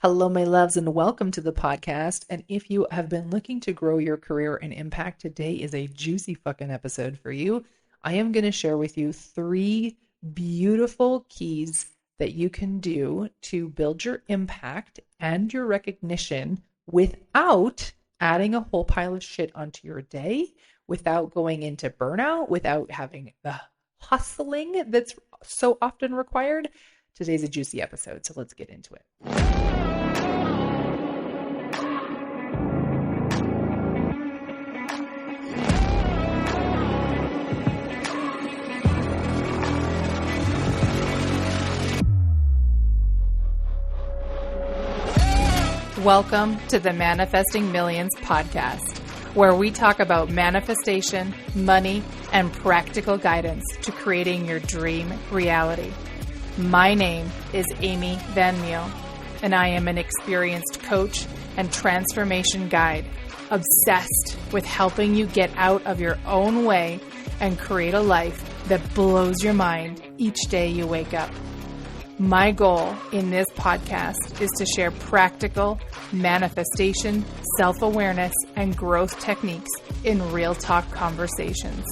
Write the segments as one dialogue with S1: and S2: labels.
S1: Hello, my loves, and welcome to the podcast. And if you have been looking to grow your career and impact, today is a juicy fucking episode for you. I am going to share with you 3 beautiful keys that you can do to build your impact and your recognition without adding a whole pile of shit onto your day, without going into burnout, without having the hustling that's so often required. Today's a juicy episode, so let's get into it. Welcome to the Manifesting Millions podcast, where we talk about manifestation, money, and practical guidance to creating your dream reality. My name is Amy Van Meel, and I am an experienced coach and transformation guide, obsessed with helping you get out of your own way and create a life that blows your mind each day you wake up. My goal in this podcast is to share practical manifestation, self-awareness, and growth techniques in real talk conversations.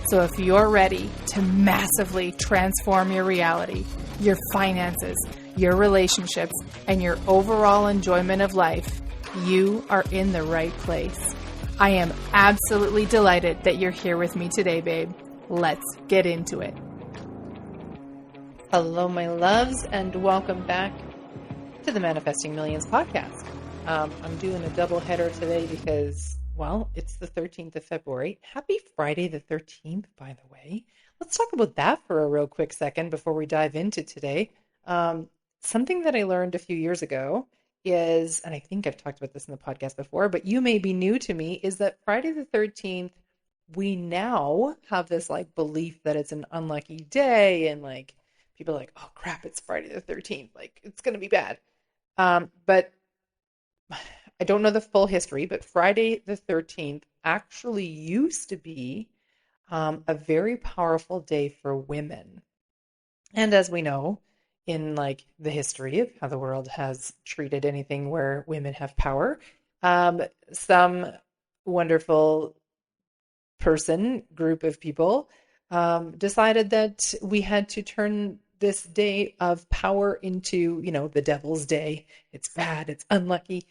S1: So if you're ready to massively transform your reality, your finances, your relationships, and your overall enjoyment of life, you are in the right place. I am absolutely delighted that you're here with me today, babe. Let's get into it. Hello, my loves, and welcome back to the Manifesting Millions podcast. I'm doing a double header today because, well, it's the 13th of February. Happy Friday the 13th, by the way. Let's talk about that for a real quick second before we dive into today. Something that I learned a few years ago is, and I think I've talked about this in the podcast before, but you may be new to me, is that Friday the 13th, we now have this like belief that it's an unlucky day and like, people are like, oh crap, it's Friday the 13th. Like, it's going to be bad. But I don't know the full history, but Friday the 13th actually used to be a very powerful day for women. And as we know, in like the history of how the world has treated anything where women have power, some wonderful group of people decided that we had to turn this day of power into, the devil's day. It's bad, it's unlucky,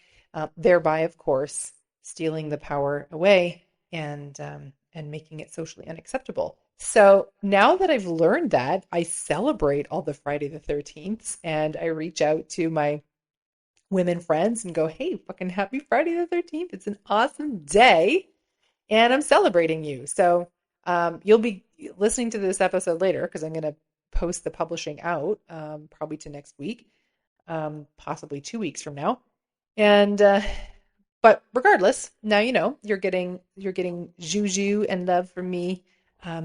S1: thereby, of course, stealing the power away and making it socially unacceptable. So now that I've learned that, I celebrate all the Friday the 13th and I reach out to my women friends and go, hey, fucking happy Friday the 13th. It's an awesome day and I'm celebrating you. So you'll be listening to this episode later because I'm going to post the publishing out probably to next week, possibly 2 weeks from now. And but regardless, now you know you're getting juju and love from me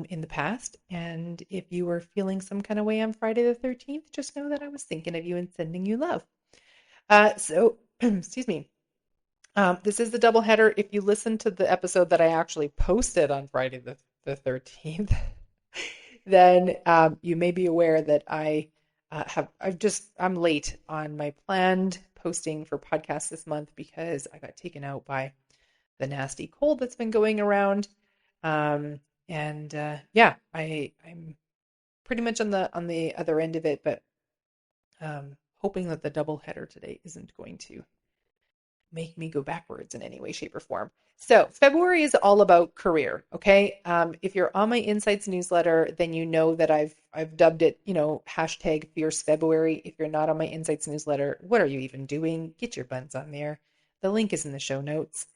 S1: in the past. And if you were feeling some kind of way on Friday the 13th, just know that I was thinking of you and sending you love. So excuse me. This is the double header. If you listen to the episode that I actually posted on Friday the 13th, then you may be aware that I'm late on my planned posting for podcasts this month because I got taken out by the nasty cold that's been going around. I'm pretty much on the other end of it, but hoping that the double header today isn't going to make me go backwards in any way, shape, or form. So February is all about career. Okay. If you're on my Insights newsletter, then you know that I've dubbed it, hashtag Fierce February. If you're not on my Insights newsletter, what are you even doing? Get your buns on there. The link is in the show notes.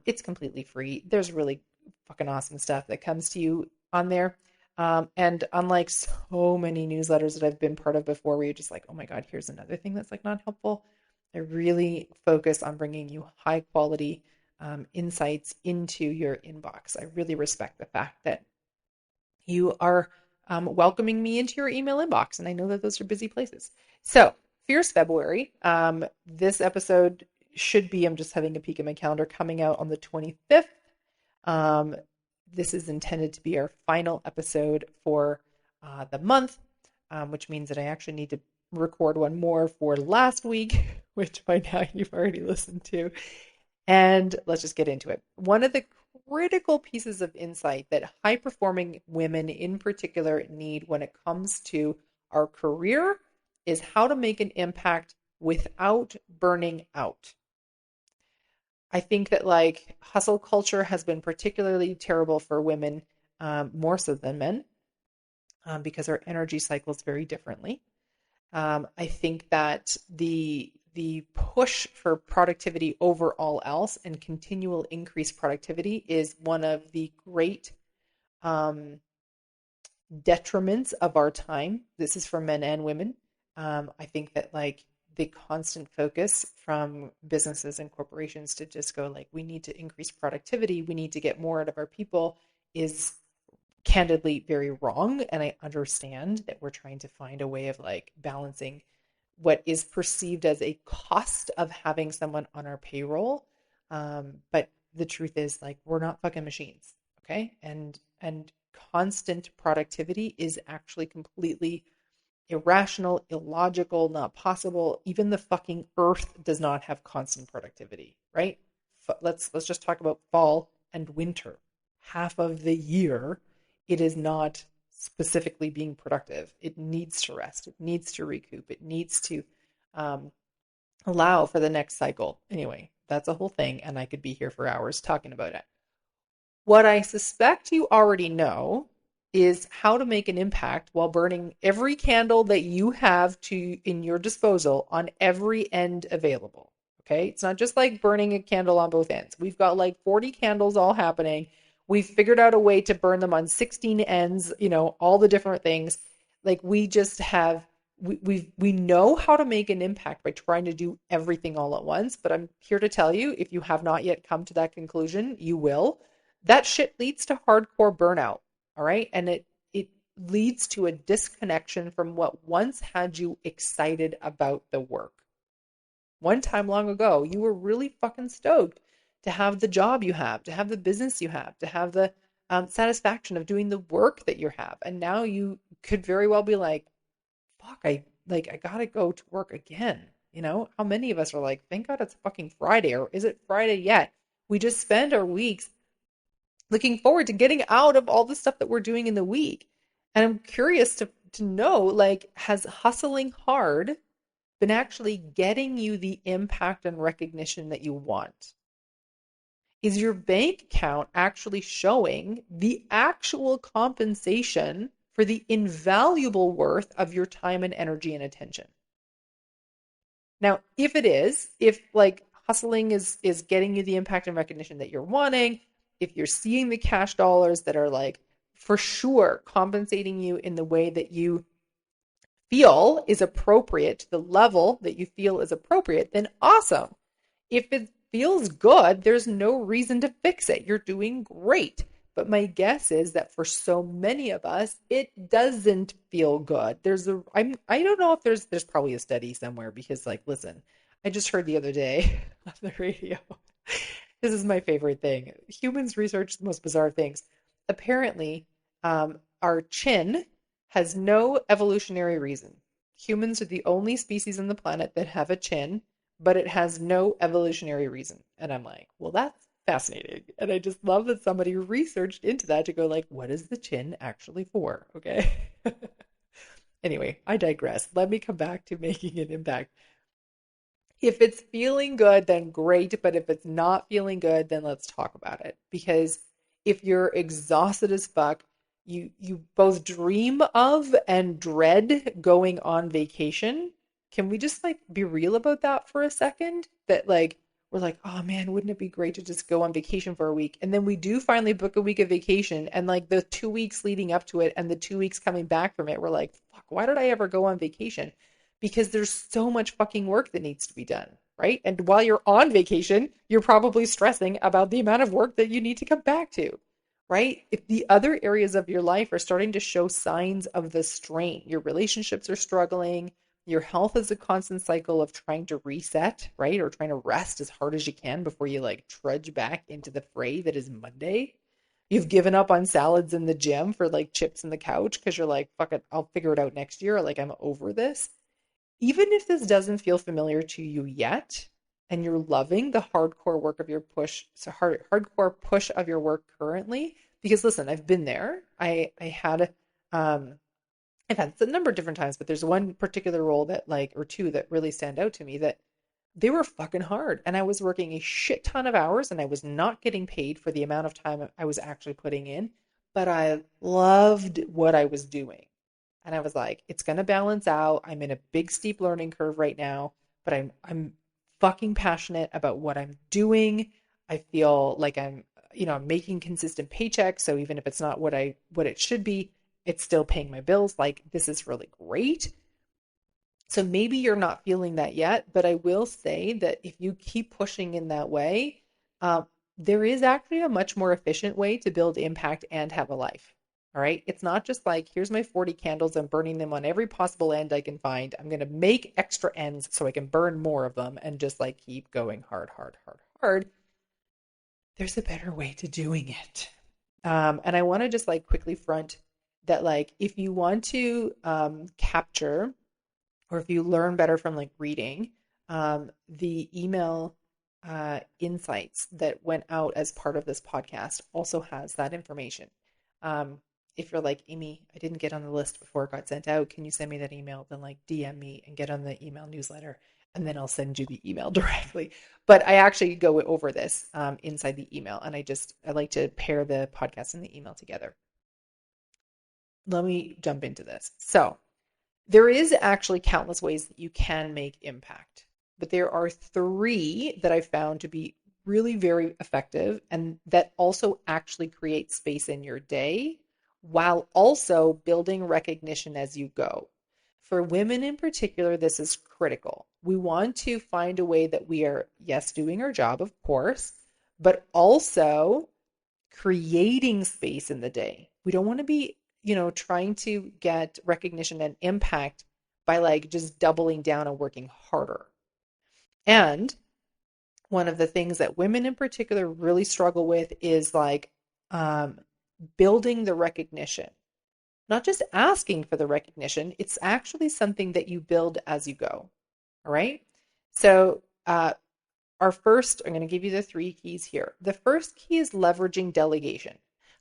S1: It's completely free. There's really fucking awesome stuff that comes to you on there. And unlike so many newsletters that I've been part of before, where you're just like, oh my God, here's another thing that's like not helpful. I really focus on bringing you high quality insights into your inbox. I really respect the fact that you are welcoming me into your email inbox. And I know that those are busy places. So Fierce February, this episode should be, I'm just having a peek at my calendar, coming out on the 25th. This is intended to be our final episode for the month, which means that I actually need to record one more for last week, which by now you've already listened to. And let's just get into it. One of the critical pieces of insight that high performing women in particular need when it comes to our career is how to make an impact without burning out. I think that like hustle culture has been particularly terrible for women, more so than men, because our energy cycles very differently. I think that the push for productivity over all else and continual increased productivity is one of the great um, detriments of our time. This is for men and women. I think that like the constant focus from businesses and corporations to just go like, we need to increase productivity, we need to get more out of our people is candidly very wrong. And I understand that we're trying to find a way of like balancing what is perceived as a cost of having someone on our payroll. But the truth is like we're not fucking machines, okay? And constant productivity is actually completely irrational, illogical, not possible. Even the fucking earth does not have constant productivity, right? Let's just talk about fall and winter. Half of the year, it is not specifically being productive. It needs to rest. It needs to recoup. It needs to um, allow for the next cycle. Anyway, that's a whole thing, and I could be here for hours talking about it. What I suspect you already know is how to make an impact while burning every candle that you have to in your disposal on every end available. Okay? It's not just like burning a candle on both ends. We've got like 40 candles all happening. We've figured out a way to burn them on 16 ends, all the different things. Like we just have we know how to make an impact by trying to do everything all at once, but I'm here to tell you if you have not yet come to that conclusion, you will. That shit leads to hardcore burnout, all right? And it leads to a disconnection from what once had you excited about the work. One time long ago, you were really fucking stoked to have the job you have, to have the business you have, to have the satisfaction of doing the work that you have. And now you could very well be like, fuck, I gotta go to work again. How many of us are like, thank God it's fucking Friday, or is it Friday yet? We just spend our weeks looking forward to getting out of all the stuff that we're doing in the week. And I'm curious to know, like, has hustling hard been actually getting you the impact and recognition that you want? Is your bank account actually showing the actual compensation for the invaluable worth of your time and energy and attention? Now, if it is, if like hustling is getting you the impact and recognition that you're wanting, if you're seeing the cash dollars that are like for sure compensating you in the way that you feel is appropriate to the level that you feel is appropriate, then awesome. If it feels good, there's no reason to fix it. You're doing great. But my guess is that for so many of us, it doesn't feel good. I don't know if there's probably a study somewhere because like, listen, I just heard the other day on the radio. This is my favorite thing. Humans research the most bizarre things. Apparently, our chin has no evolutionary reason. Humans are the only species on the planet that have a chin, but it has no evolutionary reason. And I'm like, well, that's fascinating. And I just love that somebody researched into that to go like, what is the chin actually for? Okay. Anyway, I digress. Let me come back to making an impact. If it's feeling good, then great. But if it's not feeling good, then let's talk about it. Because if you're exhausted as fuck, you both dream of and dread going on vacation. Can we just like be real about that for a second? That like we're like, oh man, wouldn't it be great to just go on vacation for a week? And then we do finally book a week of vacation, and like the 2 weeks leading up to it and the 2 weeks coming back from it, we're like, fuck, why did I ever go on vacation? Because there's so much fucking work that needs to be done, right? And while you're on vacation, you're probably stressing about the amount of work that you need to come back to, right? If the other areas of your life are starting to show signs of the strain, your relationships are struggling, your health is a constant cycle of trying to reset, right? Or trying to rest as hard as you can before you like trudge back into the fray that is Monday. You've given up on salads in the gym for like chips in the couch because you're like, fuck it, I'll figure it out next year. Like I'm over this. Even if this doesn't feel familiar to you yet, and you're loving the hardcore work of your push, so hardcore push of your work currently, because listen, I've been there. Um, I've had a number of different times, but there's one particular role that like, or two that really stand out to me that they were fucking hard. And I was working a shit ton of hours and I was not getting paid for the amount of time I was actually putting in, but I loved what I was doing. And I was like, it's going to balance out. I'm in a big steep learning curve right now, but I'm fucking passionate about what I'm doing. I feel like I'm making consistent paychecks, so even if it's not what it should be, it's still paying my bills. Like this is really great. So maybe you're not feeling that yet, but I will say that if you keep pushing in that way, there is actually a much more efficient way to build impact and have a life. All right. It's not just like, here's my 40 candles. I'm burning them on every possible end I can find. I'm going to make extra ends so I can burn more of them and just like keep going hard, hard, hard, hard. There's a better way to doing it. And I want to just like quickly front that, like, if you want to capture or if you learn better from like reading, the email insights that went out as part of this podcast also has that information. Um, if you're like, Amy, I didn't get on the list before it got sent out, can you send me that email? Then like DM me and get on the email newsletter, and then I'll send you the email directly. But I actually go over this inside the email, and I like to pair the podcast and the email together. Let me jump into this. So, there is actually countless ways that you can make impact, but there are three that I found to be really very effective and that also actually create space in your day while also building recognition as you go. For women in particular, this is critical. We want to find a way that we are, yes, doing our job, of course, but also creating space in the day. We don't want to be, trying to get recognition and impact by like just doubling down and working harder. And one of the things that women in particular really struggle with is like um, building the recognition, not just asking for the recognition. It's actually something that you build as you go. All right. So, I'm going to give you the three keys here. The first key is leveraging delegation.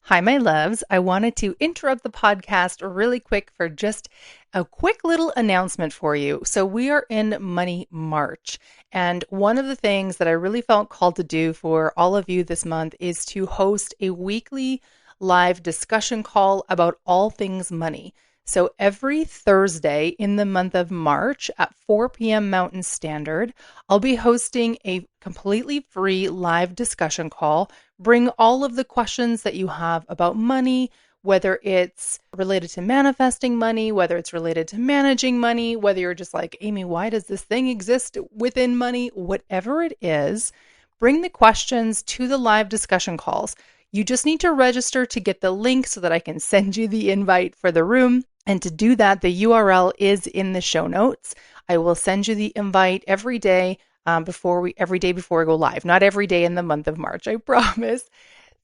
S1: Hi, my loves. I wanted to interrupt the podcast really quick for just a quick little announcement for you. So, we are in Money March. And one of the things that I really felt called to do for all of you this month is to host a weekly live discussion call about all things money. So every Thursday in the month of March at 4 p.m. Mountain Standard, I'll be hosting a completely free live discussion call. Bring all of the questions that you have about money, whether it's related to manifesting money, whether it's related to managing money, whether you're just like, Amy, why does this thing exist within money? Whatever it is, bring the questions to the live discussion calls. You just need to register to get the link so that I can send you the invite for the room. And to do that, the URL is in the show notes. I will send you the invite every day every day before we go live. Not every day in the month of March, I promise.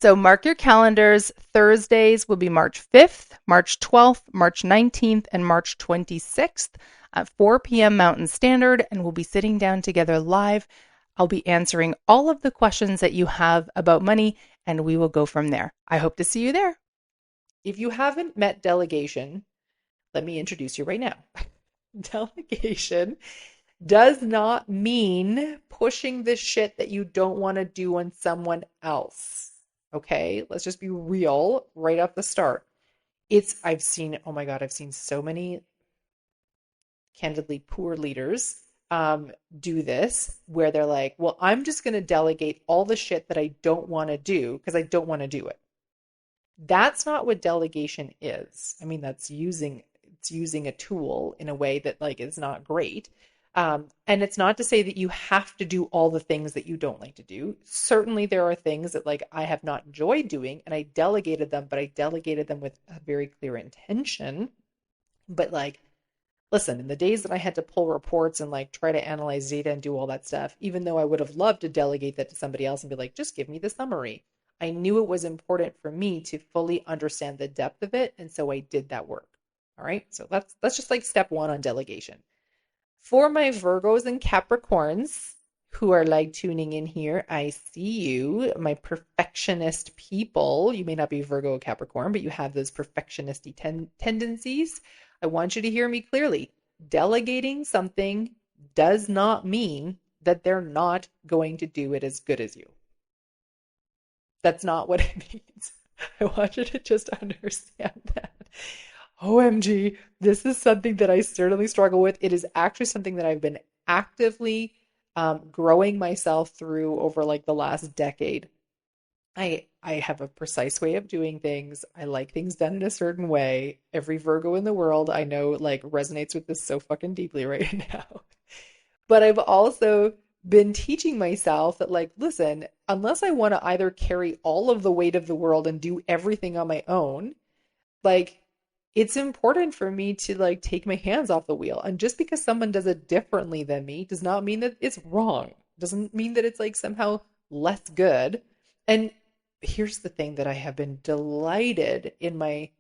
S1: So mark your calendars. Thursdays will be March 5th, March 12th, March 19th, and March 26th at 4 p.m. Mountain Standard, and we'll be sitting down together live. I'll be answering all of the questions that you have about money, and we will go from there. I hope to see you there. If you haven't met delegation, let me introduce you right now. Delegation does not mean pushing the shit that you don't want to do on someone else. Okay, let's just be real right off the start. Oh my God, I've seen so many candidly poor leaders do this where they're like, well, I'm just going to delegate all the shit that I don't want to do because I don't want to do it. That's not what delegation is. I mean, it's using a tool in a way that like is not great. And it's not to say that you have to do all the things that you don't like to do. Certainly there are things that like I have not enjoyed doing and I delegated them, but I delegated them with a very clear intention. But like, listen, in the days that I had to pull reports and like try to analyze data and do all that stuff, even though I would have loved to delegate that to somebody else and be like, just give me the summary. I knew it was important for me to fully understand the depth of it. And so I did that work. All right. So that's just like step one on delegation. For my Virgos and Capricorns who are like tuning in here, I see you, my perfectionist people. You may not be Virgo or Capricorn, but you have those perfectionisty tendencies. I want you to hear me clearly. Delegating something does not mean that they're not going to do it as good as you. That's not what it means. I want you to just understand that. OMG, this is something that I certainly struggle with. It is actually something that I've been actively growing myself through over like the last decade. I have a precise way of doing things. I like things done in a certain way. Every Virgo in the world I know like resonates with this so fucking deeply right now. But I've also been teaching myself that, like, listen, unless I want to either carry all of the weight of the world and do everything on my own, like, it's important for me to like take my hands off the wheel. And just because someone does it differently than me does not mean that it's wrong. Doesn't mean that it's like somehow less good. And here's the thing that I have been delighted in my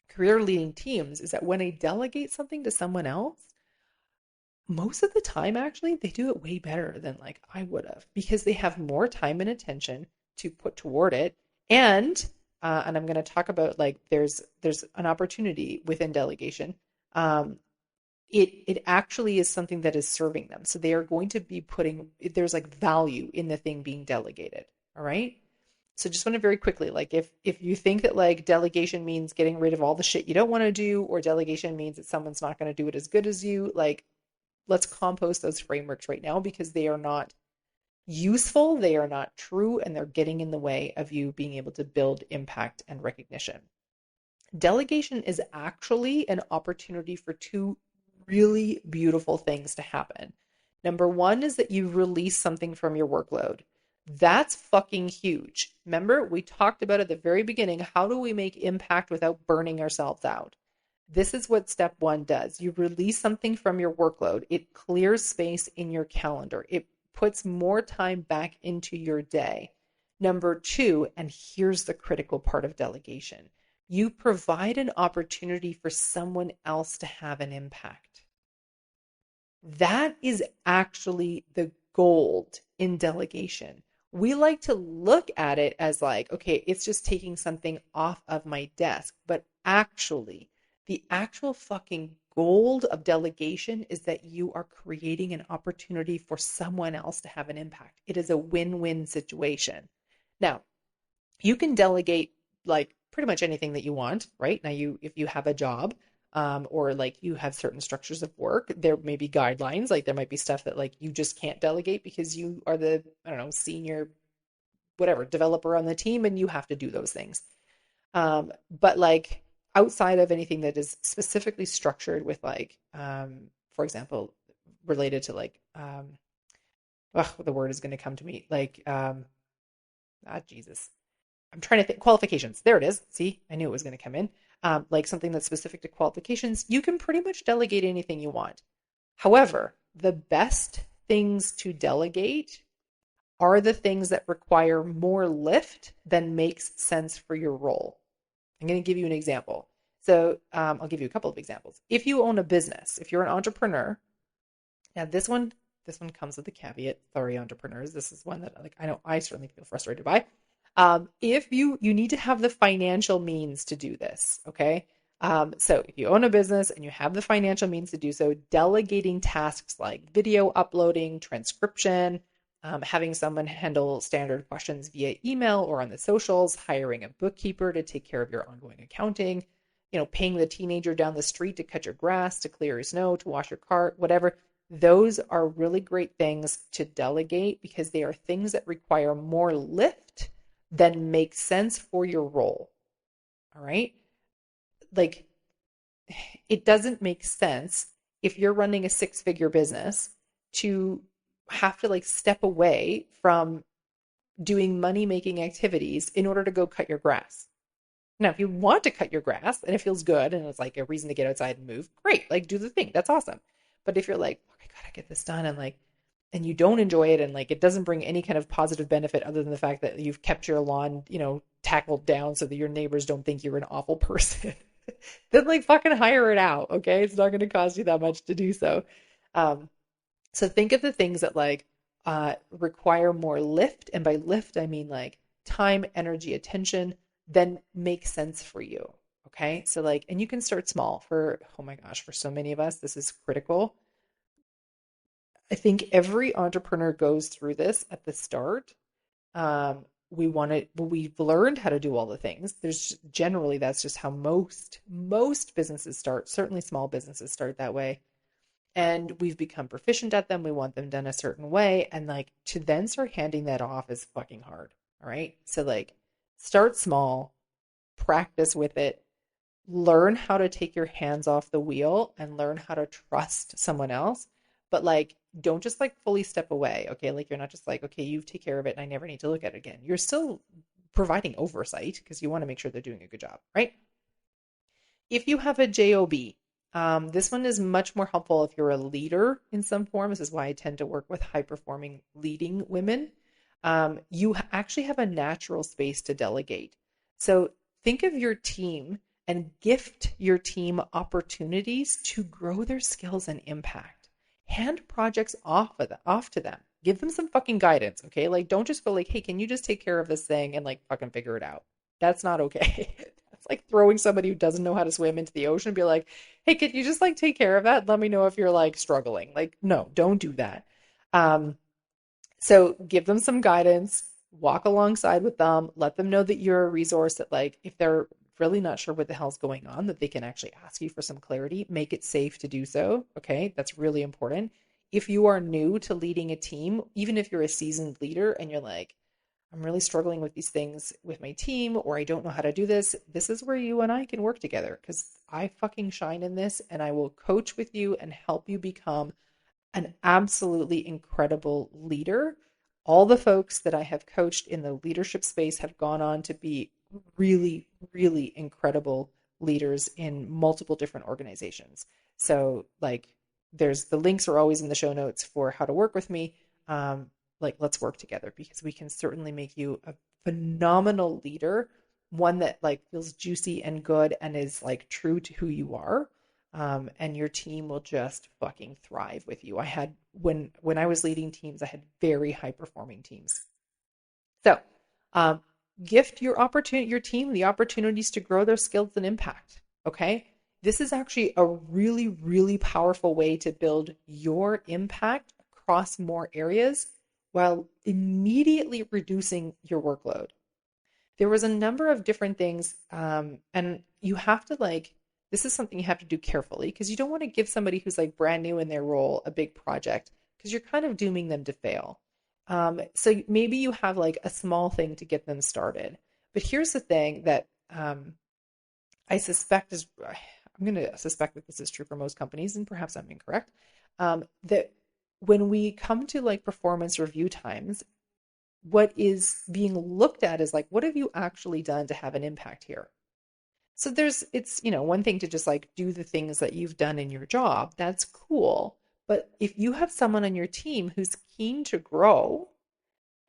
S1: career leading teams is that when I delegate something to someone else, most of the time actually they do it way better than like I would have because they have more time and attention to put toward it. And I'm going to talk about like there's an opportunity within delegation. It actually is something that is serving them, so they are going to be putting, there's like value in the thing being delegated. All right, so just want to very quickly, like if you think that like delegation means getting rid of all the shit you don't want to do, or delegation means that someone's not going to do it as good as you, like let's compost those frameworks right now because they are not useful, they are not true, and they're getting in the way of you being able to build impact and recognition. Delegation is actually an opportunity for two really beautiful things to happen. Number one is that you release something from your workload. That's fucking huge. Remember, we talked about at the very beginning, how do we make impact without burning ourselves out? This is what step one does. You release something from your workload. It clears space in your calendar. It puts more time back into your day. Number two, and here's the critical part of delegation, you provide an opportunity for someone else to have an impact. That is actually the gold in delegation. We like to look at it as like, okay, it's just taking something off of my desk. But actually, the actual fucking gold of delegation is that you are creating an opportunity for someone else to have an impact. It is a win-win situation. Now, you can delegate like pretty much anything that you want, right? Now, if you have a job, or like you have certain structures of work, there may be guidelines. Like there might be stuff that like you just can't delegate because you are the, I don't know, senior, whatever, developer on the team, and you have to do those things. But like outside of anything that is specifically structured with like, for example, related to like, the word is going to come to me, like, Jesus. I'm trying to think, qualifications. There it is. See, I knew it was going to come in. Like something that's specific to qualifications, you can pretty much delegate anything you want. However, the best things to delegate are the things that require more lift than makes sense for your role. I'm going to give you an example. So I'll give you a couple of examples. If you own a business, if you're an entrepreneur, now this one comes with a caveat. Sorry, entrepreneurs. This is one that like I know I certainly feel frustrated by. If you need to have the financial means to do this, okay? So if you own a business and you have the financial means to do so, delegating tasks like video uploading, transcription, having someone handle standard questions via email or on the socials, hiring a bookkeeper to take care of your ongoing accounting, paying the teenager down the street to cut your grass, to clear your snow, to wash your car, whatever. Those are really great things to delegate because they are things that require more lift than make sense for your role. All right? Like, it doesn't make sense if you're running a 6-figure business to have to like step away from doing money-making activities in order to go cut your grass. Now, if you want to cut your grass and it feels good and it's like a reason to get outside and move, great, like do the thing. That's awesome. But if you're like, I gotta get this done, and you don't enjoy it and like it doesn't bring any kind of positive benefit other than the fact that you've kept your lawn, tackled down so that your neighbors don't think you're an awful person, then like fucking hire it out, okay? It's not going to cost you that much to do so. Um, so think of the things that like require more lift, and by lift I mean like time, energy, attention, then make sense for you. Okay, so like, and you can start small. For oh my gosh, for so many of us, this is critical. I think every entrepreneur goes through this at the start. We want to, we've learned how to do all the things. There's generally, that's just how most businesses start. Certainly small businesses start that way. And we've become proficient at them. We want them done a certain way. And like to then start handing that off is fucking hard. All right. So like start small, practice with it, learn how to take your hands off the wheel and learn how to trust someone else. But like, don't just like fully step away. Okay. Like, you're not just like, okay, you take care of it and I never need to look at it again. You're still providing oversight because you want to make sure they're doing a good job, right? If you have a job, this one is much more helpful if you're a leader in some form. This is why I tend to work with high performing leading women. You actually have a natural space to delegate. So think of your team and gift your team opportunities to grow their skills and impact. Hand projects off to them. Give them some fucking guidance, okay? Like, don't just go like, hey, can you just take care of this thing and like fucking figure it out? That's not okay. That's like throwing somebody who doesn't know how to swim into the ocean and be like, hey, can you just like take care of that? Let me know if you're like struggling. Like, no, don't do that. Um, so give them some guidance, walk alongside with them, let them know that you're a resource that like if they're really not sure what the hell's going on, that they can actually ask you for some clarity, make it safe to do so. Okay. That's really important. If you are new to leading a team, even if you're a seasoned leader and you're like, I'm really struggling with these things with my team, or I don't know how to do this, this is where you and I can work together because I fucking shine in this and I will coach with you and help you become an absolutely incredible leader. All the folks that I have coached in the leadership space have gone on to be really, really incredible leaders in multiple different organizations. So, like, there's the links are always in the show notes for how to work with me. Like, let's work together because we can certainly make you a phenomenal leader, one that like feels juicy and good and is like true to who you are, and your team will just fucking thrive with you. I had when I was leading teams, I had very high performing teams. So, um, gift your team the opportunities to grow their skills and impact. Okay, this is actually a really really powerful way to build your impact across more areas while immediately reducing your workload. There was a number of different things, and you have to like this is something you have to do carefully because you don't want to give somebody who's like brand new in their role a big project because you're kind of dooming them to fail. So maybe you have like a small thing to get them started. But here's the thing that I suspect is I'm going to suspect that this is true for most companies, and perhaps I'm incorrect. That when we come to like performance review times, what is being looked at is like, what have you actually done to have an impact here? So it's, one thing to just like do the things that you've done in your job. That's cool. But if you have someone on your team who's keen to grow,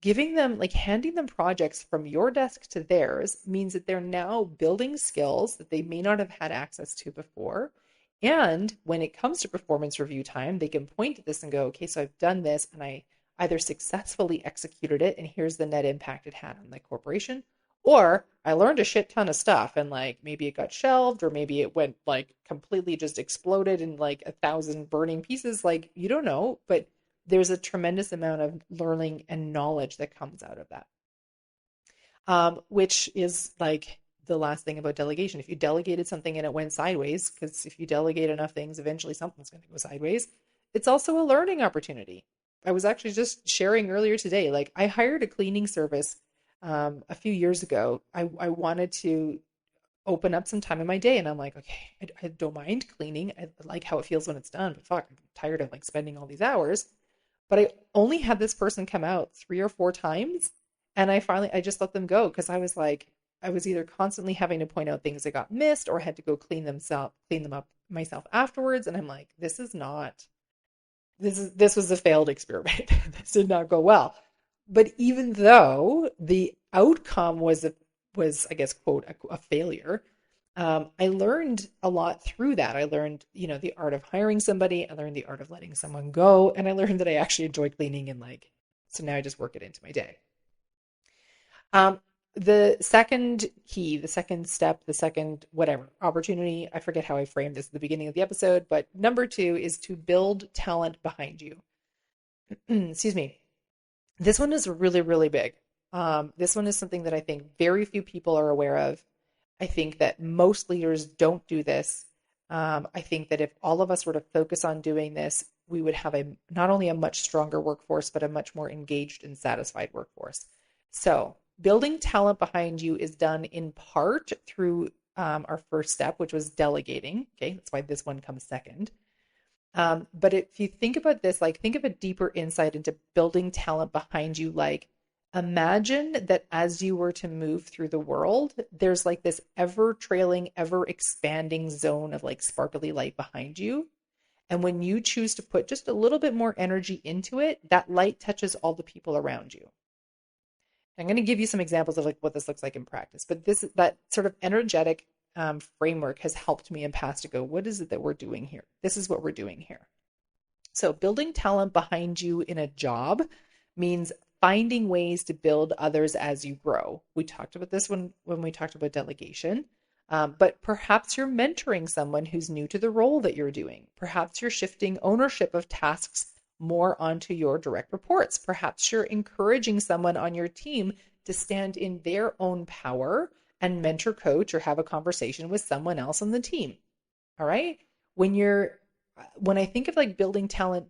S1: giving them like handing them projects from your desk to theirs means that they're now building skills that they may not have had access to before. And when it comes to performance review time, they can point to this and go, okay, so I've done this and I either successfully executed it and here's the net impact it had on the corporation, or I learned a shit ton of stuff and like maybe it got shelved or maybe it went like completely just exploded in like 1,000 burning pieces. Like you don't know, but there's a tremendous amount of learning and knowledge that comes out of that. Which is like the last thing about delegation. If you delegated something and it went sideways, because if you delegate enough things, eventually something's going to go sideways. It's also a learning opportunity. I was actually just sharing earlier today, like I hired a cleaning service a few years ago. I wanted to open up some time in my day and I'm like, okay, I don't mind cleaning. I like how it feels when it's done, but fuck, I'm tired of like spending all these hours. But I only had this person come out 3 or 4 times, and I just let them go because I was like, I was either constantly having to point out things that got missed or had to go clean them up myself afterwards. And I'm like, this was a failed experiment. This did not go well. But even though the outcome was I guess quote a failure, I learned a lot through that. I learned, the art of hiring somebody. I learned the art of letting someone go, and I learned that I actually enjoy cleaning and like, so now I just work it into my day. Um, the second key, the second step, the second whatever opportunity, I forget how I framed this at the beginning of the episode, but number two is to build talent behind you. Excuse me. This one is really, really big. This one is something that I think very few people are aware of. I think that most leaders don't do this. I think that if all of us were to focus on doing this, we would have a not only a much stronger workforce, but a much more engaged and satisfied workforce. So, building talent behind you is done in part through our first step, which was delegating. Okay, that's why this one comes second. But if you think about this, like think of a deeper insight into building talent behind you, like imagine that as you were to move through the world, there's like this ever trailing, ever expanding zone of like sparkly light behind you. And when you choose to put just a little bit more energy into it, that light touches all the people around you. I'm going to give you some examples of like what this looks like in practice, but that sort of energetic framework has helped me in past to go, what is it that we're doing here? This is what we're doing here. So building talent behind you in a job means finding ways to build others as you grow. We talked about this when we talked about delegation. But perhaps you're mentoring someone who's new to the role that you're doing. Perhaps you're shifting ownership of tasks more onto your direct reports. Perhaps you're encouraging someone on your team to stand in their own power and mentor, coach, or have a conversation with someone else on the team. All right. When you're, when I think of like building talent,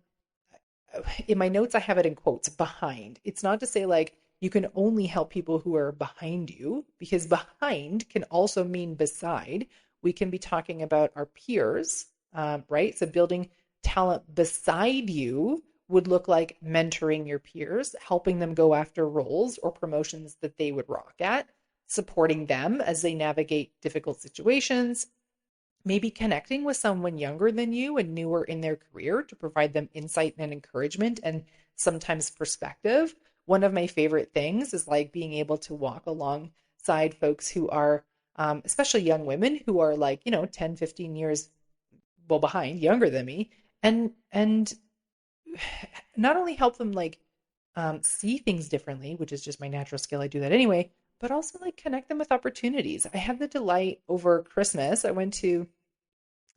S1: in my notes, I have it in quotes behind. It's not to say like you can only help people who are behind you, because behind can also mean beside. We can be talking about our peers, right? So building talent beside you would look like mentoring your peers, helping them go after roles or promotions that they would rock at, supporting them as they navigate difficult situations, maybe connecting with someone younger than you and newer in their career to provide them insight and encouragement and sometimes perspective. One of my favorite things is like being able to walk alongside folks who are, especially young women who are like, 10, 15 years well behind, younger than me, and not only help them like see things differently, which is just my natural skill. I do that anyway, but also like connect them with opportunities. I had the delight over Christmas. I went to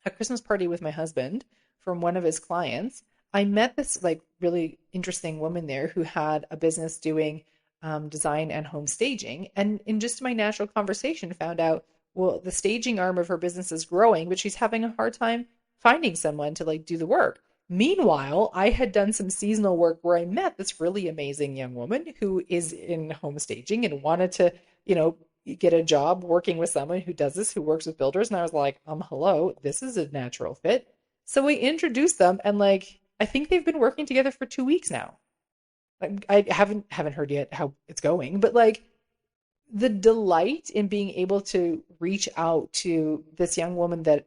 S1: a Christmas party with my husband from one of his clients. I met this like really interesting woman there who had a business doing design and home staging. And in just my natural conversation, found out, well, the staging arm of her business is growing, but she's having a hard time finding someone to like do the work. Meanwhile, I had done some seasonal work where I met this really amazing young woman who is in home staging and wanted to, you know, get a job working with someone who does this, who works with builders. And I was like, hello, this is a natural fit. So we introduced them, and like, I think they've been working together for 2 weeks now. Like, I haven't heard yet how it's going, but like the delight in being able to reach out to this young woman that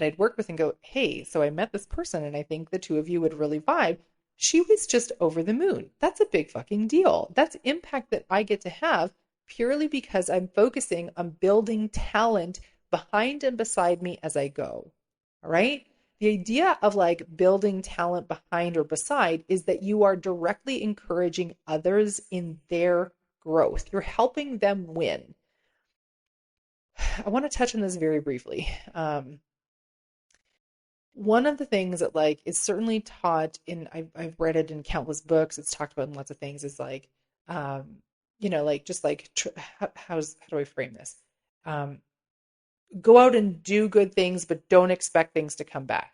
S1: I'd worked with and go, hey, so I met this person and I think the two of you would really vibe. She was just over the moon. That's a big fucking deal. That's impact that I get to have purely because I'm focusing on building talent behind and beside me as I go. All right. The idea of like building talent behind or beside is that you are directly encouraging others in their growth. You're helping them win. I want to touch on this very briefly. One of the things that like is certainly taught in I've read it in countless books, it's talked about in lots of things, is like um like just like how do I frame this, um go out and do good things but don't expect things to come back.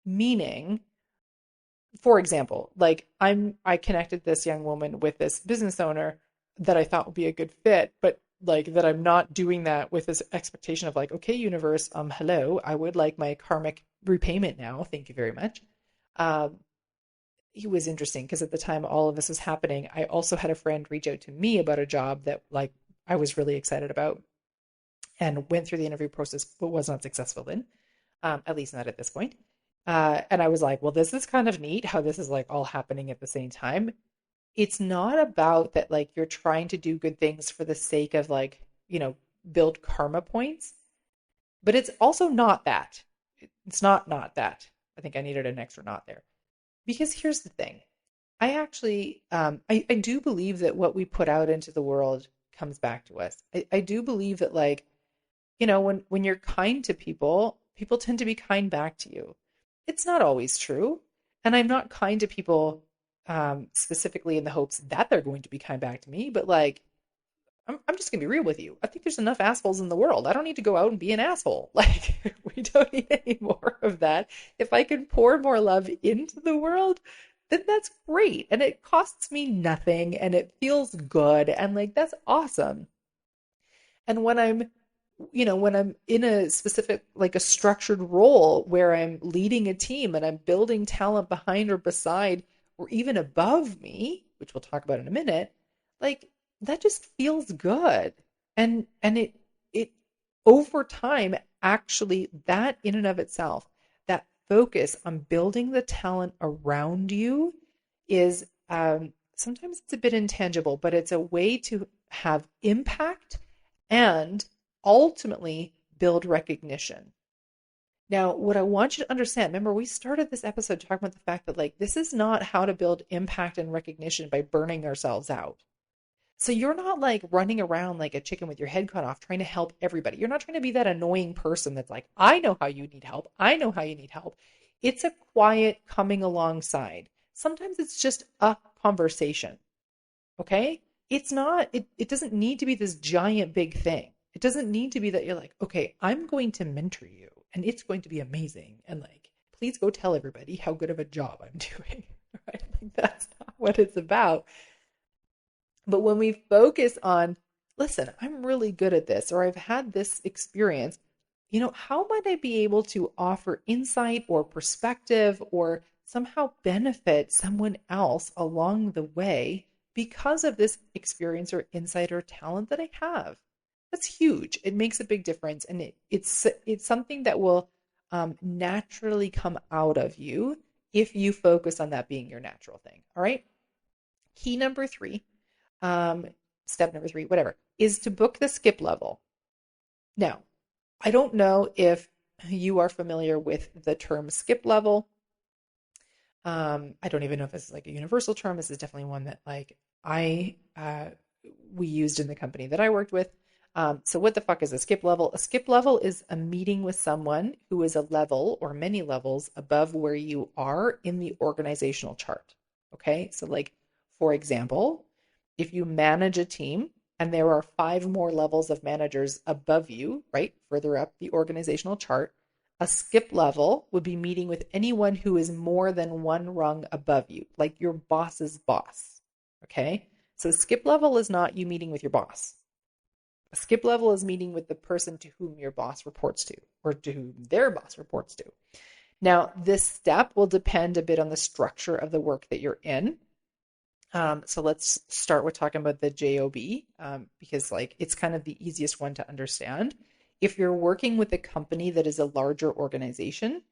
S1: Meaning, for example, like I connected this young woman with this business owner that I thought would be a good fit, but like that I'm not doing that with this expectation of like, okay, universe, hello, I would like my karmic repayment now. Thank you very much. Um, it was interesting because at the time all of this was happening, I also had a friend reach out to me about a job that like I was really excited about and went through the interview process but was not successful in, at least not at this point. And I was like, well, this is kind of neat how this is like all happening at the same time. It's not about that like you're trying to do good things for the sake of like, build karma points. But it's also not that. It's not that. I think I needed an extra not there. Because here's the thing. I actually, I do believe that what we put out into the world comes back to us. I do believe that, like, when you're kind to people, people tend to be kind back to you. It's not always true. And I'm not kind to people specifically in the hopes that they're going to be kind back to me, but like, I'm just gonna be real with you. I think there's enough assholes in the world. I don't need to go out and be an asshole. Like, we don't need any more of that. If I can pour more love into the world, then that's great. And it costs me nothing and it feels good. And like, that's awesome. And when I'm in a specific, like a structured role where I'm leading a team and I'm building talent behind or beside or even above me, which we'll talk about in a minute, like that just feels good. And it over time, actually, that in and of itself, that focus on building the talent around you is sometimes it's a bit intangible, but it's a way to have impact and ultimately build recognition. Now, what I want you to understand, remember, we started this episode talking about the fact that, like, this is not how to build impact and recognition by burning ourselves out. So you're not like running around like a chicken with your head cut off trying to help everybody. You're not trying to be that annoying person that's like, I know how you need help. I know how you need help. It's a quiet coming alongside. Sometimes it's just a conversation. Okay? It doesn't need to be this giant big thing. It doesn't need to be that you're like, okay, I'm going to mentor you and it's going to be amazing. And like, please go tell everybody how good of a job I'm doing. Right? Like, that's not what it's about. But when we focus on, listen, I'm really good at this, or I've had this experience, how might I be able to offer insight or perspective or somehow benefit someone else along the way because of this experience or insight or talent that I have? That's huge. It makes a big difference. And it's something that will naturally come out of you if you focus on that being your natural thing. All right. Key number 3, um, step number 3, whatever, is to book the skip level. Now, I don't know if you are familiar with the term skip level. I don't even know if this is like a universal term. This is definitely one that like we used in the company that I worked with. So what the fuck is a skip level? A skip level is a meeting with someone who is a level or many levels above where you are in the organizational chart. Okay. So like, for example, if you manage a team and there are 5 more levels of managers above you, right, further up the organizational chart, a skip level would be meeting with anyone who is more than 1 rung above you, like your boss's boss. Okay? So skip level is not you meeting with your boss. A skip level is meeting with the person to whom your boss reports to, or to whom their boss reports to. Now, this step will depend a bit on the structure of the work that you're in. So let's start with talking about the JOB, because like it's kind of the easiest one to understand. If you're working with a company that is a larger organization,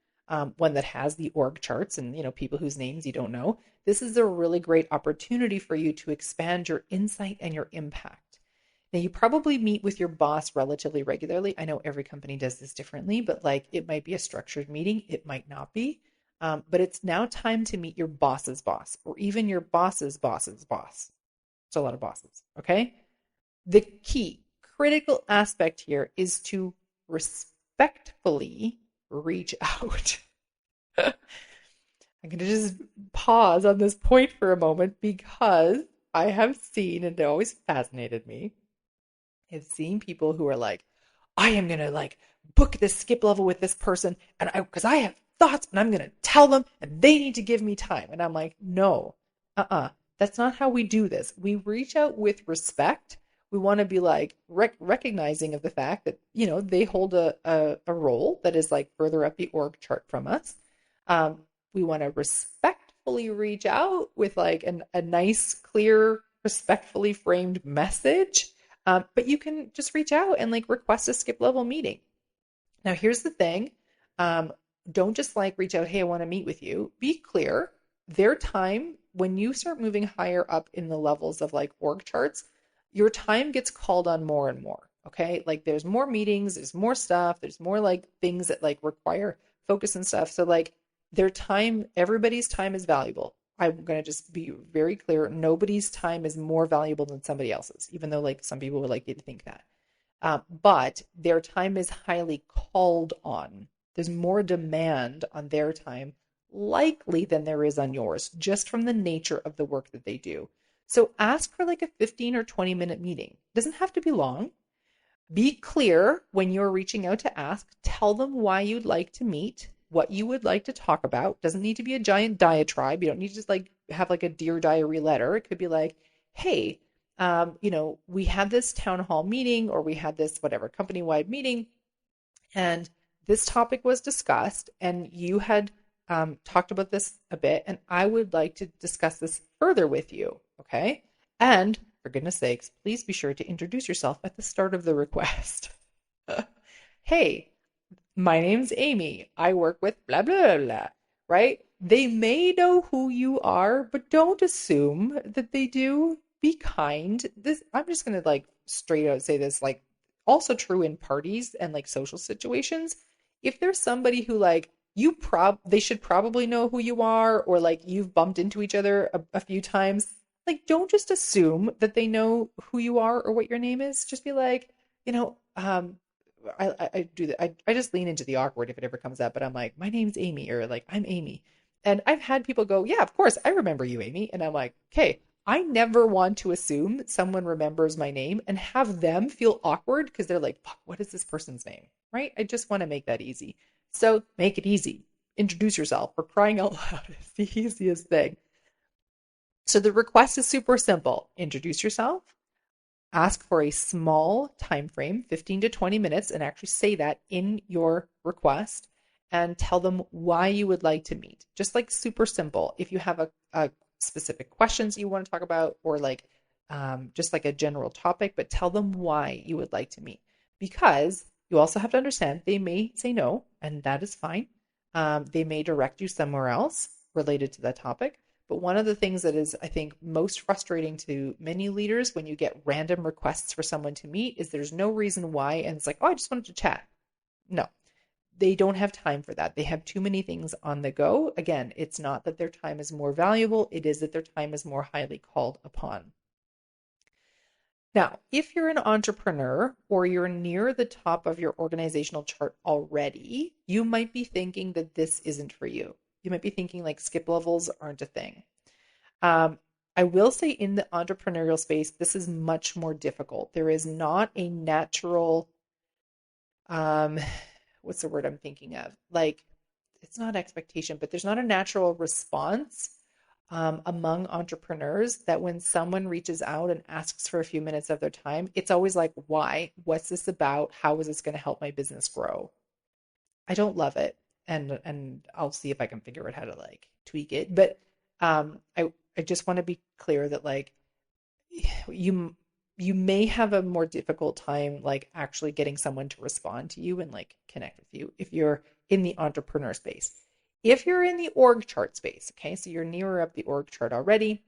S1: one that has the org charts and people whose names you don't know, this is a really great opportunity for you to expand your insight and your impact. Now, you probably meet with your boss relatively regularly. I know every company does this differently, but like it might be a structured meeting, it might not be. But it's now time to meet your boss's boss or even your boss's boss's boss. It's a lot of bosses, okay? The key critical aspect here is to respectfully reach out. I'm going to just pause on this point for a moment because I have seen, and it always fascinated me, I've seen people who are like, I am going to like book this skip level with this person and because I have thoughts and I'm going to tell them and they need to give me time. And I'm like, no, that's not how we do this. We reach out with respect. We want to be like recognizing of the fact that, they hold a role that is like further up the org chart from us. We want to respectfully reach out with like a nice, clear, respectfully framed message. But you can just reach out and like request a skip level meeting. Now, here's the thing. Don't just like reach out, hey, I want to meet with you. Be clear. Their time, when you start moving higher up in the levels of like org charts, your time gets called on more and more. Okay. Like there's more meetings, there's more stuff, there's more like things that like require focus and stuff. So like their time, everybody's time is valuable. I'm going to just be very clear. Nobody's time is more valuable than somebody else's, even though like some people would like you to think that. But their time is highly called on. There's more demand on their time likely than there is on yours, just from the nature of the work that they do. So ask for like a 15 or 20-minute meeting. It doesn't have to be long. Be clear when you're reaching out to ask. Tell them why you'd like to meet, what you would like to talk about. Doesn't need to be a giant diatribe. You don't need to just like have like a Dear Diary letter. It could be like, hey, we had this town hall meeting or we had this whatever company-wide meeting and this topic was discussed and you had talked about this a bit and I would like to discuss this further with you. Okay. And for goodness sakes, please be sure to introduce yourself at the start of the request. Hey, my name's Amy. I work with blah, blah, blah, right? They may know who you are, but don't assume that they do. Be kind. I'm just going to like straight out say this, like also true in parties and like social situations. If there's somebody who like they should probably know who you are or like you've bumped into each other a few times, like don't just assume that they know who you are or what your name is. Just be like, I do that. I just lean into the awkward if it ever comes up, but I'm like, my name's Amy, or like, I'm Amy. And I've had people go, yeah, of course, I remember you, Amy. And I'm like, okay, I never want to assume someone remembers my name and have them feel awkward because they're like, fuck, what is this person's name? Right? I just want to make that easy. So make it easy. Introduce yourself. For crying out loud, it's the easiest thing. So the request is super simple. Introduce yourself. Ask for a small time frame, 15 to 20 minutes, and actually say that in your request and tell them why you would like to meet. Just like super simple. If you have a specific questions you want to talk about or like just like a general topic, but tell them why you would like to meet. Because you also have to understand they may say no, and that is fine. They may direct you somewhere else related to that topic. But one of the things that is, I think, most frustrating to many leaders when you get random requests for someone to meet is there's no reason why. And it's like, oh, I just wanted to chat. No, they don't have time for that. They have too many things on the go. Again, it's not that their time is more valuable. It is that their time is more highly called upon. Now, if you're an entrepreneur or you're near the top of your organizational chart already, you might be thinking that this isn't for you. You might be thinking like skip levels aren't a thing. I will say in the entrepreneurial space, this is much more difficult. There is not a natural, what's the word I'm thinking of? Like, it's not expectation, but there's not a natural response among entrepreneurs that when someone reaches out and asks for a few minutes of their time, it's always like, why? What's this about? How is this going to help my business grow? I don't love it. And I'll see if I can figure out how to like tweak it. But I just want to be clear that like you may have a more difficult time like actually getting someone to respond to you and like connect with you if you're in the entrepreneur space. If you're in the org chart space, okay, so you're nearer up the org chart already,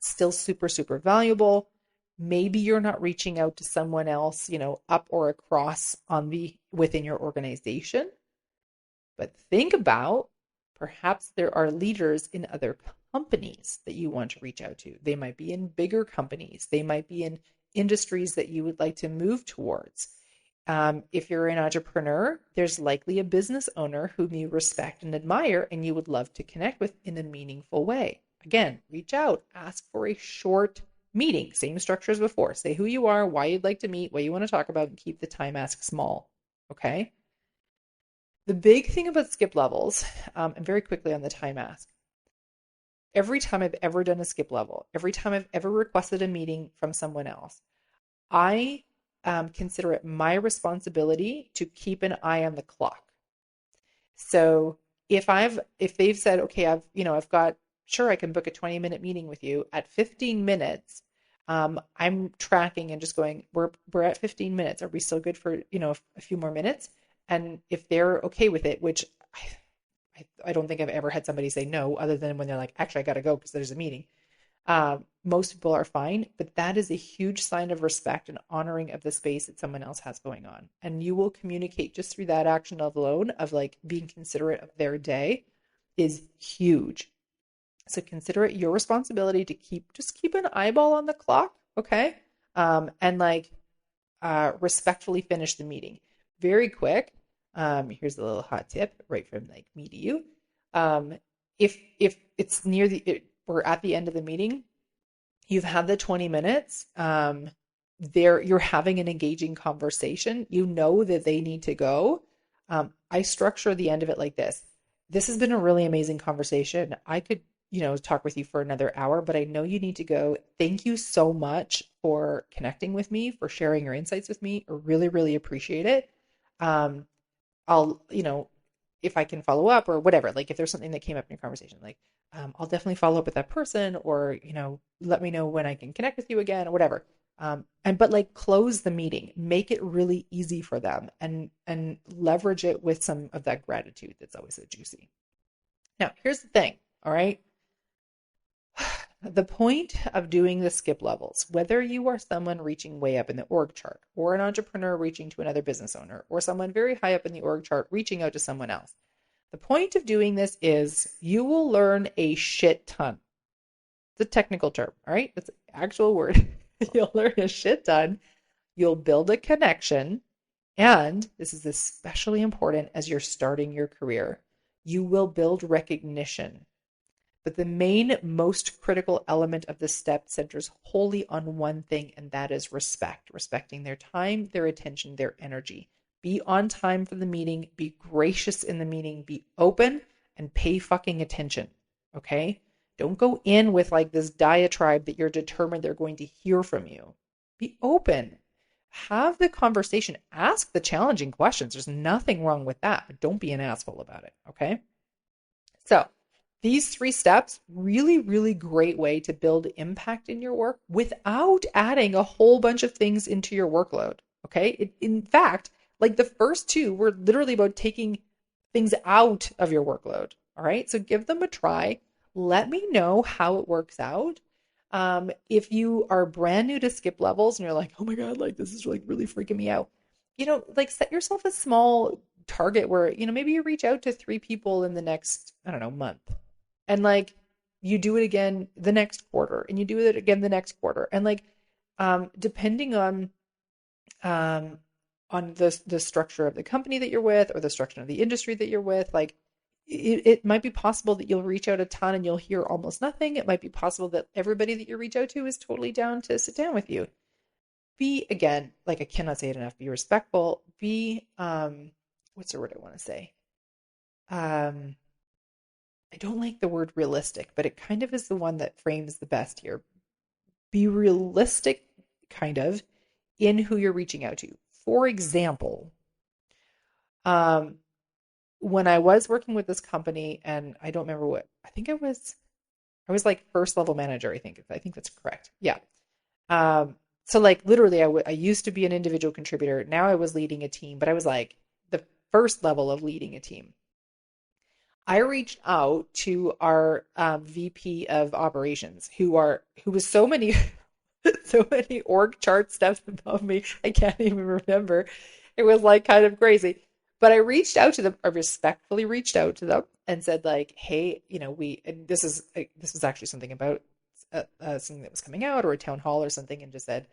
S1: still super, super valuable. Maybe you're not reaching out to someone else, up or across within your organization. But think about perhaps there are leaders in other companies that you want to reach out to. They might be in bigger companies. They might be in industries that you would like to move towards. If you're an entrepreneur, there's likely a business owner whom you respect and admire and you would love to connect with in a meaningful way. Again, reach out, ask for a short meeting, same structure as before. Say who you are, why you'd like to meet, what you want to talk about, and keep the time ask small. Okay? The big thing about skip levels, and very quickly on the time ask, every time I've ever done a skip level, every time I've ever requested a meeting from someone else, I consider it my responsibility to keep an eye on the clock. So if they've said, okay, I've got, sure, I can book a 20-minute meeting with you at 15 minutes. I'm tracking and just going, we're at 15 minutes. Are we still good for, a few more minutes? And if they're okay with it, which I don't think I've ever had somebody say no, other than when they're like, actually, I got to go because there's a meeting. most people are fine, but that is a huge sign of respect and honoring of the space that someone else has going on. And you will communicate just through that action alone of like being considerate of their day is huge. So consider it your responsibility to keep an eyeball on the clock, okay? And like respectfully finish the meeting. Very quick. Here's a little hot tip right from like me to you. If it's we're at the end of the meeting, you've had the 20 minutes, you're having an engaging conversation. You know that they need to go. I structure the end of it like this. This has been a really amazing conversation. I could, talk with you for another hour, but I know you need to go. Thank you so much for connecting with me, for sharing your insights with me. I really, really appreciate it. I'll, if I can follow up or whatever, like if there's something that came up in your conversation, like, I'll definitely follow up with that person or, let me know when I can connect with you again or whatever. But like close the meeting, make it really easy for them and leverage it with some of that gratitude that's always so juicy. Now, here's the thing. All right. The point of doing the skip levels, whether you are someone reaching way up in the org chart or an entrepreneur reaching to another business owner or someone very high up in the org chart reaching out to someone else, the point of doing this is you will learn a shit ton. It's a technical term, all right? It's an actual word. You'll learn a shit ton. You'll build a connection. And this is especially important as you're starting your career. You will build recognition. But the main, most critical element of this step centers wholly on one thing, and that is respect. Respecting their time, their attention, their energy. Be on time for the meeting. Be gracious in the meeting. Be open and pay fucking attention. Okay? Don't go in with like this diatribe that you're determined they're going to hear from you. Be open. Have the conversation. Ask the challenging questions. There's nothing wrong with that, but don't be an asshole about it. Okay? So, these 3 steps, really, really great way to build impact in your work without adding a whole bunch of things into your workload. Okay? In fact, like the first 2 were literally about taking things out of your workload. All right? So give them a try. Let me know how it works out. If you are brand new to skip levels and you're like, oh my God, like this is like really freaking me out, like set yourself a small target where, maybe you reach out to 3 people in the next, I don't know, month. And like you do it again the next quarter and you do it again the next quarter. And like depending on the structure of the company that you're with or the structure of the industry that you're with, like it might be possible that you'll reach out a ton and you'll hear almost nothing. It might be possible that everybody that you reach out to is totally down to sit down with you. Be, again, like I cannot say it enough, be respectful. Be what's the word I want to say? I don't like the word realistic, but it kind of is the one that frames the best here. Be realistic, kind of, in who you're reaching out to. For example, when I was working with this company, and I don't remember what, I think I was like first level manager, I think that's correct. Yeah. So like literally I used to be an individual contributor. Now I was leading a team, but I was like the first level of leading a team. I reached out to our VP of operations who was so many org chart steps above me. I can't even remember. It was like kind of crazy. But I reached out to them, I respectfully reached out to them and said like, hey, and this was actually something about something that was coming out or a town hall or something, and just said,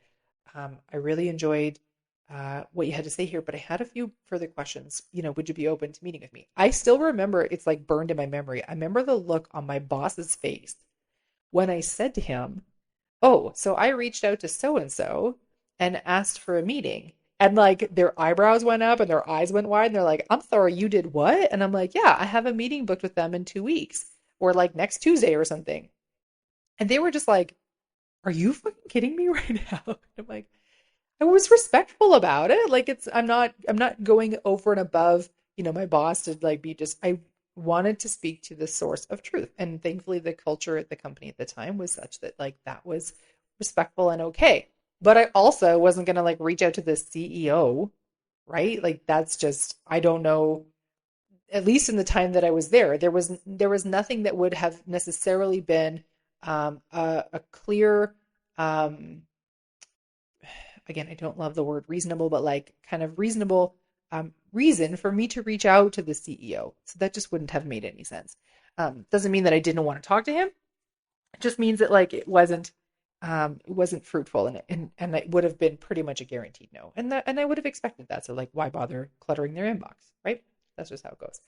S1: I really enjoyed what you had to say here, but I had a few further questions. Would you be open to meeting with me? I still remember, it's like burned in my memory. I remember the look on my boss's face when I said to him, oh, so I reached out to so-and-so and asked for a meeting. And like their eyebrows went up and their eyes went wide and they're like, I'm sorry, you did what? And I'm like, yeah, I have a meeting booked with them in 2 weeks or like next Tuesday or something. And they were just like, are you fucking kidding me right now? And I'm like, I was respectful about it. Like I'm not going over and above, my boss to like be just, I wanted to speak to the source of truth. And thankfully the culture at the company at the time was such that like that was respectful and okay. But I also wasn't going to like reach out to the CEO, right? Like that's just, I don't know, at least in the time that I was there was nothing that would have necessarily been a clear, again, I don't love the word reasonable, but like kind of reasonable reason for me to reach out to the CEO. So that just wouldn't have made any sense. Doesn't mean that I didn't want to talk to him. It just means that like it wasn't fruitful, and it would have been pretty much a guaranteed no. And I would have expected that. So like, why bother cluttering their inbox, right? That's just how it goes.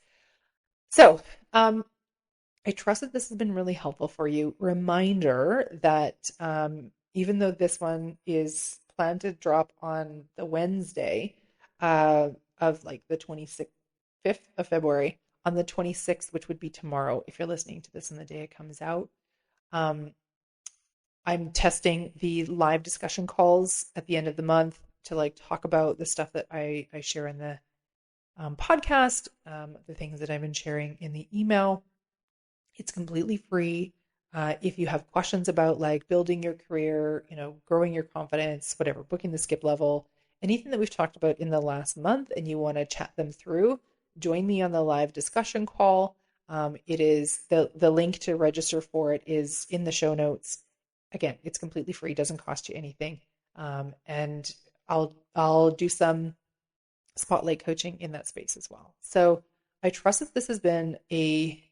S1: So I trust that this has been really helpful for you. Reminder that even though this one is planned to drop on the Wednesday of like the 5th of February, on the 26th, which would be tomorrow, if you're listening to this on the day it comes out, I'm testing the live discussion calls at the end of the month to like talk about the stuff that I share in the podcast, the things that I've been sharing in the email. It's completely free. If you have questions about like building your career, growing your confidence, whatever, booking the skip level, anything that we've talked about in the last month, and you want to chat them through, join me on the live discussion call. It is the link to register for it is in the show notes. Again, it's completely free, doesn't cost you anything. And I'll do some spotlight coaching in that space as well. So I trust that this has been a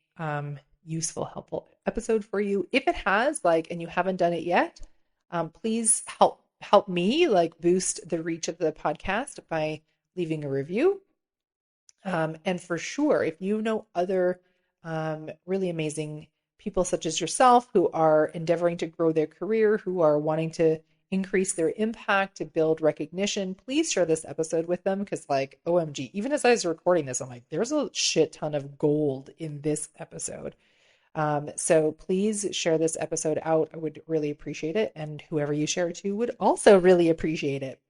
S1: useful, helpful episode for you. If it has, and you haven't done it yet, please help me boost the reach of the podcast by leaving a review. And for sure, if you know other really amazing people such as yourself who are endeavoring to grow their career, who are wanting to increase their impact, to build recognition, please share this episode with them, because OMG, even as I was recording this, I'm like, there's a shit ton of gold in this episode. So please share this episode out. I would really appreciate it. And whoever you share it to would also really appreciate it.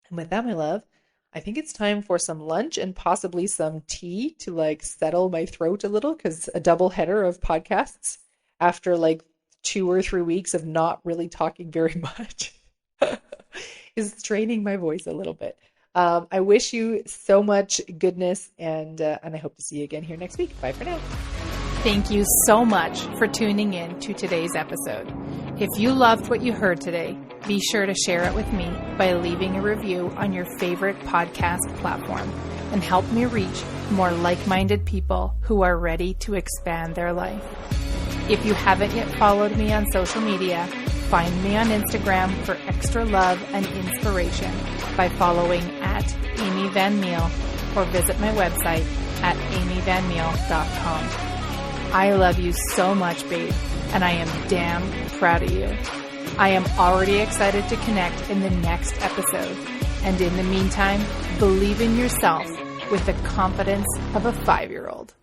S1: And with that, my love, I think it's time for some lunch and possibly some tea to settle my throat a little, because a double header of podcasts after 2 or 3 weeks of not really talking very much is straining my voice a little bit. I wish you so much goodness, and I hope to see you again here next week. Bye for now.
S2: Thank you so much for tuning in to today's episode. If you loved what you heard today, be sure to share it with me by leaving a review on your favorite podcast platform, and help me reach more like-minded people who are ready to expand their life. If you haven't yet followed me on social media, find me on Instagram for extra love and inspiration by following @AmyVanMeal, or visit my website at amyvanmeal.com. I love you so much, babe, and I am damn proud of you. I am already excited to connect in the next episode. And in the meantime, believe in yourself with the confidence of a 5-year-old.